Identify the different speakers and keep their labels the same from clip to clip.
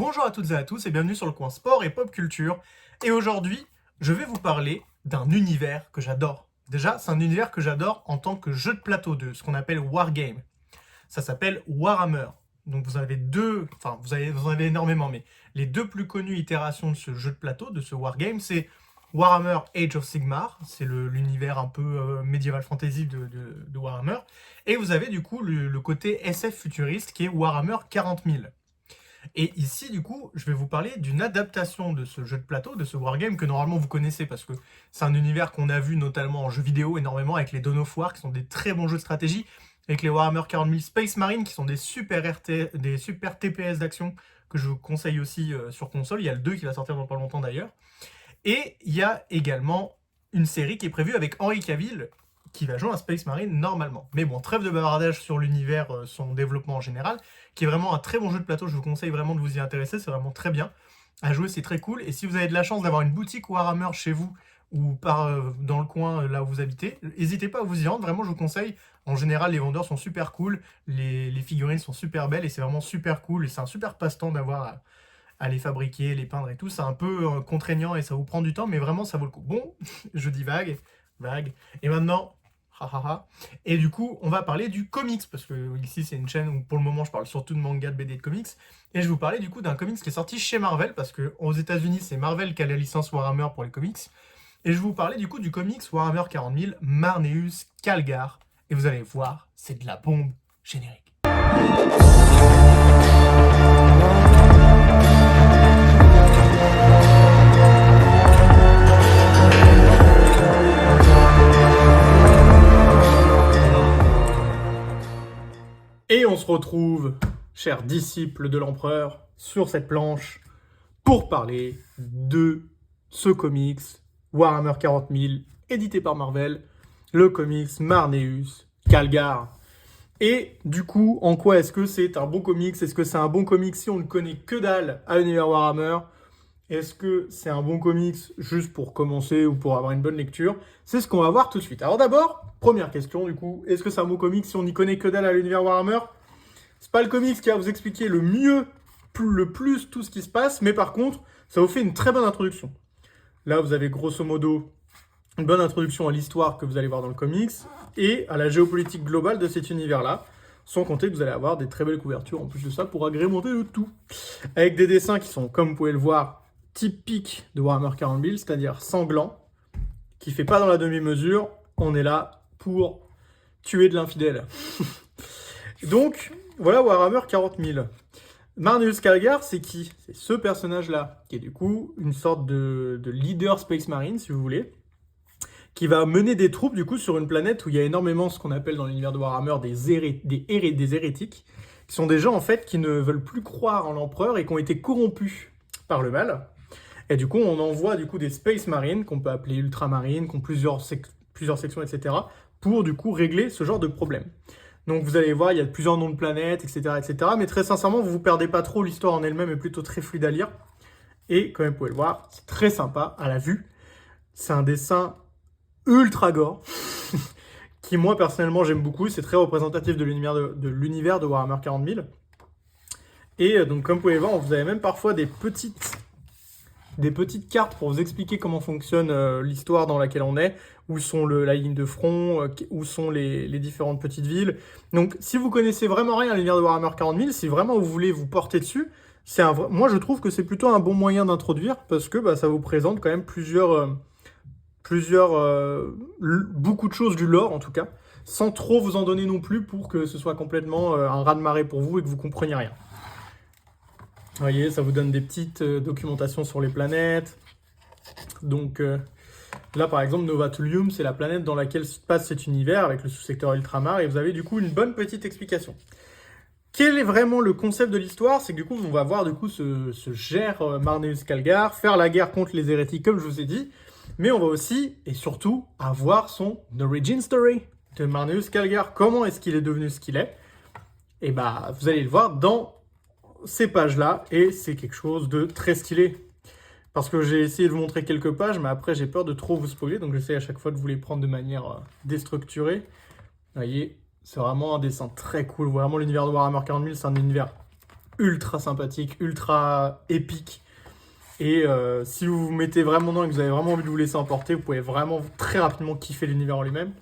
Speaker 1: Bonjour à toutes et à tous et bienvenue sur le coin sport et pop culture. Et aujourd'hui, je vais vous parler d'un univers que j'adore. Déjà, c'est un univers que j'adore en tant que jeu de plateau de ce qu'on appelle Wargame. Ça s'appelle Warhammer. Donc vous en avez énormément, mais les deux plus connues itérations de ce jeu de plateau, de ce Wargame, c'est Warhammer Age of Sigmar, c'est l'univers un peu médiéval fantasy de Warhammer, et vous avez du coup le côté SF futuriste qui est Warhammer 40 000. Et ici, du coup, je vais vous parler d'une adaptation de ce jeu de plateau, de ce wargame que normalement vous connaissez parce que c'est un univers qu'on a vu notamment en jeux vidéo énormément avec les Dawn of War qui sont des très bons jeux de stratégie, avec les Warhammer 40 000 Space Marine qui sont des super TPS d'action que je vous conseille aussi sur console. Il y a le 2 qui va sortir dans pas longtemps d'ailleurs. Et il y a également une série qui est prévue avec Henry Cavill qui va jouer un Space Marine normalement. Mais bon, trêve de bavardage sur l'univers, son développement en général, qui est vraiment un très bon jeu de plateau, je vous conseille vraiment de vous y intéresser, c'est vraiment très bien. À jouer, c'est très cool, et si vous avez de la chance d'avoir une boutique Warhammer chez vous, ou dans le coin là où vous habitez, n'hésitez pas à vous y rendre, vraiment je vous conseille. En général, les vendeurs sont super cool, les figurines sont super belles, et c'est vraiment super cool, et c'est un super passe-temps d'avoir à les fabriquer, les peindre et tout. C'est un peu contraignant et ça vous prend du temps, mais vraiment ça vaut le coup. Bon, je dis vague. Et maintenant, et du coup, on va parler du comics, parce que ici c'est une chaîne où pour le moment je parle surtout de manga, de BD, de comics. Et je vais vous parler du coup d'un comics qui est sorti chez Marvel, parce que aux États-Unis c'est Marvel qui a la licence Warhammer pour les comics. Et je vais vous parler du coup du comics Warhammer 40 000 Marneus Calgar. Et vous allez voir, c'est de la bombe générique. Et on se retrouve, chers disciples de l'empereur, sur cette planche pour parler de ce comics Warhammer 40 000, édité par Marvel, le comics Marneus Calgar. Et du coup, en quoi est-ce que c'est un bon comics? Est-ce que c'est un bon comics si on ne connaît que dalle à l'univers Warhammer? Est-ce que c'est un bon comics juste pour commencer ou pour avoir une bonne lecture? C'est ce qu'on va voir tout de suite. Alors d'abord, première question du coup, est-ce que c'est un bon comics si on n'y connaît que dalle à l'univers Warhammer? C'est pas le comics qui va vous expliquer le mieux, le plus tout ce qui se passe, mais par contre, ça vous fait une très bonne introduction. Là, vous avez grosso modo une bonne introduction à l'histoire que vous allez voir dans le comics et à la géopolitique globale de cet univers-là, sans compter que vous allez avoir des très belles couvertures en plus de ça pour agrémenter le tout. Avec des dessins qui sont, comme vous pouvez le voir, typiques de Warhammer 40 000, c'est-à-dire sanglant, qui fait pas dans la demi-mesure. On est là pour tuer de l'infidèle. Donc, voilà Warhammer 40 000. Marneus Calgar, c'est qui? C'est ce personnage-là, qui est du coup une sorte de leader Space Marine, si vous voulez, qui va mener des troupes du coup sur une planète où il y a énormément ce qu'on appelle dans l'univers de Warhammer des hérétiques, qui sont des gens en fait qui ne veulent plus croire en l'empereur et qui ont été corrompus par le mal. Et du coup, on envoie du coup des Space Marines, qu'on peut appeler Ultramarines, qui ont plusieurs sections, etc., pour du coup régler ce genre de problème. Donc vous allez voir, il y a plusieurs noms de planètes, etc., etc. Mais très sincèrement, vous ne vous perdez pas trop, l'histoire en elle-même est plutôt très fluide à lire. Et comme vous pouvez le voir, c'est très sympa à la vue. C'est un dessin ultra gore, qui moi personnellement j'aime beaucoup. C'est très représentatif de l'univers de Warhammer 40 000. Et donc comme vous pouvez voir, vous avez même parfois des petites cartes pour vous expliquer comment fonctionne l'histoire dans laquelle on est, où sont la ligne de front, où sont les différentes petites villes. Donc si vous connaissez vraiment rien à l'univers de Warhammer 40 000, si vraiment vous voulez vous porter dessus, moi je trouve que c'est plutôt un bon moyen d'introduire, parce que ça vous présente quand même beaucoup de choses du lore en tout cas, sans trop vous en donner non plus pour que ce soit complètement un raz-de-marée pour vous et que vous compreniez rien. Vous voyez, ça vous donne des petites documentations sur les planètes. Donc là, par exemple, Novatulium, c'est la planète dans laquelle se passe cet univers avec le sous-secteur Ultramar. Et vous avez du coup une bonne petite explication. Quel est vraiment le concept de l'histoire? C'est que du coup, on va voir du coup ce cher Marneus Calgar faire la guerre contre les hérétiques, comme je vous ai dit. Mais on va aussi, et surtout, avoir son origin story de Marneus Calgar. Comment est-ce qu'il est devenu ce qu'il est? Et vous allez le voir dans ces pages-là, et c'est quelque chose de très stylé. Parce que j'ai essayé de vous montrer quelques pages, mais après j'ai peur de trop vous spoiler, donc j'essaie à chaque fois de vous les prendre de manière déstructurée. Vous voyez, c'est vraiment un dessin très cool. Vraiment, l'univers de Warhammer 40 000, c'est un univers ultra sympathique, ultra épique. Et si vous vous mettez vraiment dedans et que vous avez vraiment envie de vous laisser emporter, vous pouvez vraiment très rapidement kiffer l'univers en lui-même.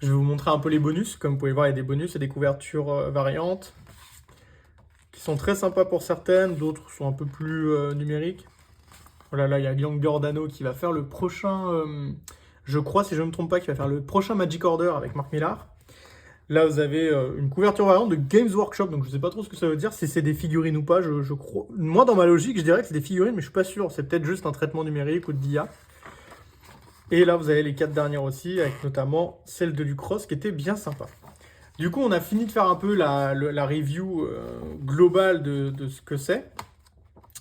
Speaker 1: Je vais vous montrer un peu les bonus. Comme vous pouvez voir, il y a des bonus et des couvertures variantes qui sont très sympas pour certaines, d'autres sont un peu plus numériques. Voilà, là, il y a Young Giordano qui va faire le prochain, je crois, si je ne me trompe pas, qui va faire le prochain Magic Order avec Mark Millar. Là, vous avez une couverture variante de Games Workshop, donc je ne sais pas trop ce que ça veut dire, si c'est des figurines ou pas, je crois. Moi, dans ma logique, je dirais que c'est des figurines, mais je suis pas sûr. C'est peut-être juste un traitement numérique ou de d'IA. Et là, vous avez les 4 dernières aussi, avec notamment celle de Lucross, qui était bien sympa. Du coup, on a fini de faire un peu la review globale de ce que c'est,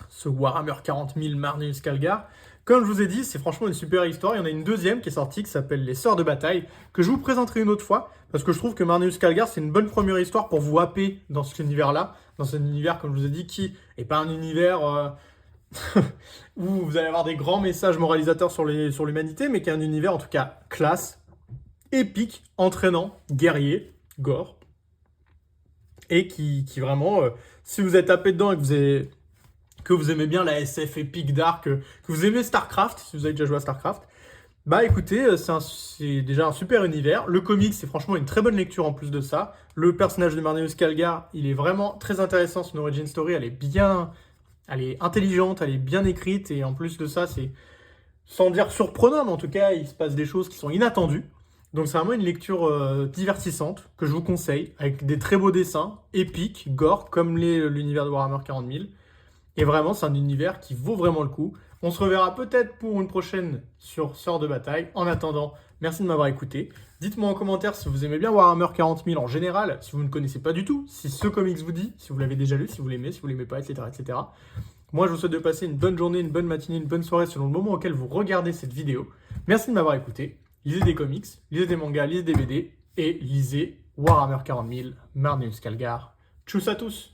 Speaker 1: ce Warhammer 40 000 Marneus Calgar. Comme je vous ai dit, c'est franchement une super histoire. Il y en a une deuxième qui est sortie, qui s'appelle Les Sœurs de Bataille, que je vous présenterai une autre fois, parce que je trouve que Marneus Calgar, c'est une bonne première histoire pour vous happer dans cet univers-là, dans cet univers, comme je vous ai dit, qui n'est pas un univers où vous allez avoir des grands messages moralisateurs sur l'humanité, mais qui est un univers, en tout cas, classe, épique, entraînant, guerrier, gore, et qui vraiment, si vous êtes tapé dedans et que vous aimez bien la SF épique dark, que vous aimez StarCraft, si vous avez déjà joué à StarCraft, bah écoutez, c'est déjà un super univers. Le comics, c'est franchement une très bonne lecture en plus de ça. Le personnage de Marneus Calgar, il est vraiment très intéressant. Son origin story, elle est intelligente, elle est bien écrite, et en plus de ça, c'est sans dire surprenant, mais en tout cas, il se passe des choses qui sont inattendues. Donc c'est vraiment une lecture divertissante que je vous conseille, avec des très beaux dessins, épiques, gore, comme l'univers de Warhammer 40 000. Et vraiment, c'est un univers qui vaut vraiment le coup. On se reverra peut-être pour une prochaine sur Sœurs de Bataille. En attendant, merci de m'avoir écouté. Dites-moi en commentaire si vous aimez bien Warhammer 40 000 en général, si vous ne connaissez pas du tout, si ce comics vous dit, si vous l'avez déjà lu, si vous l'aimez, si vous l'aimez pas, etc., etc. Moi, je vous souhaite de passer une bonne journée, une bonne matinée, une bonne soirée selon le moment auquel vous regardez cette vidéo. Merci de m'avoir écouté. Lisez des comics, lisez des mangas, lisez des BD et lisez Warhammer 40 000 Marneus Calgar. Tchuss à tous!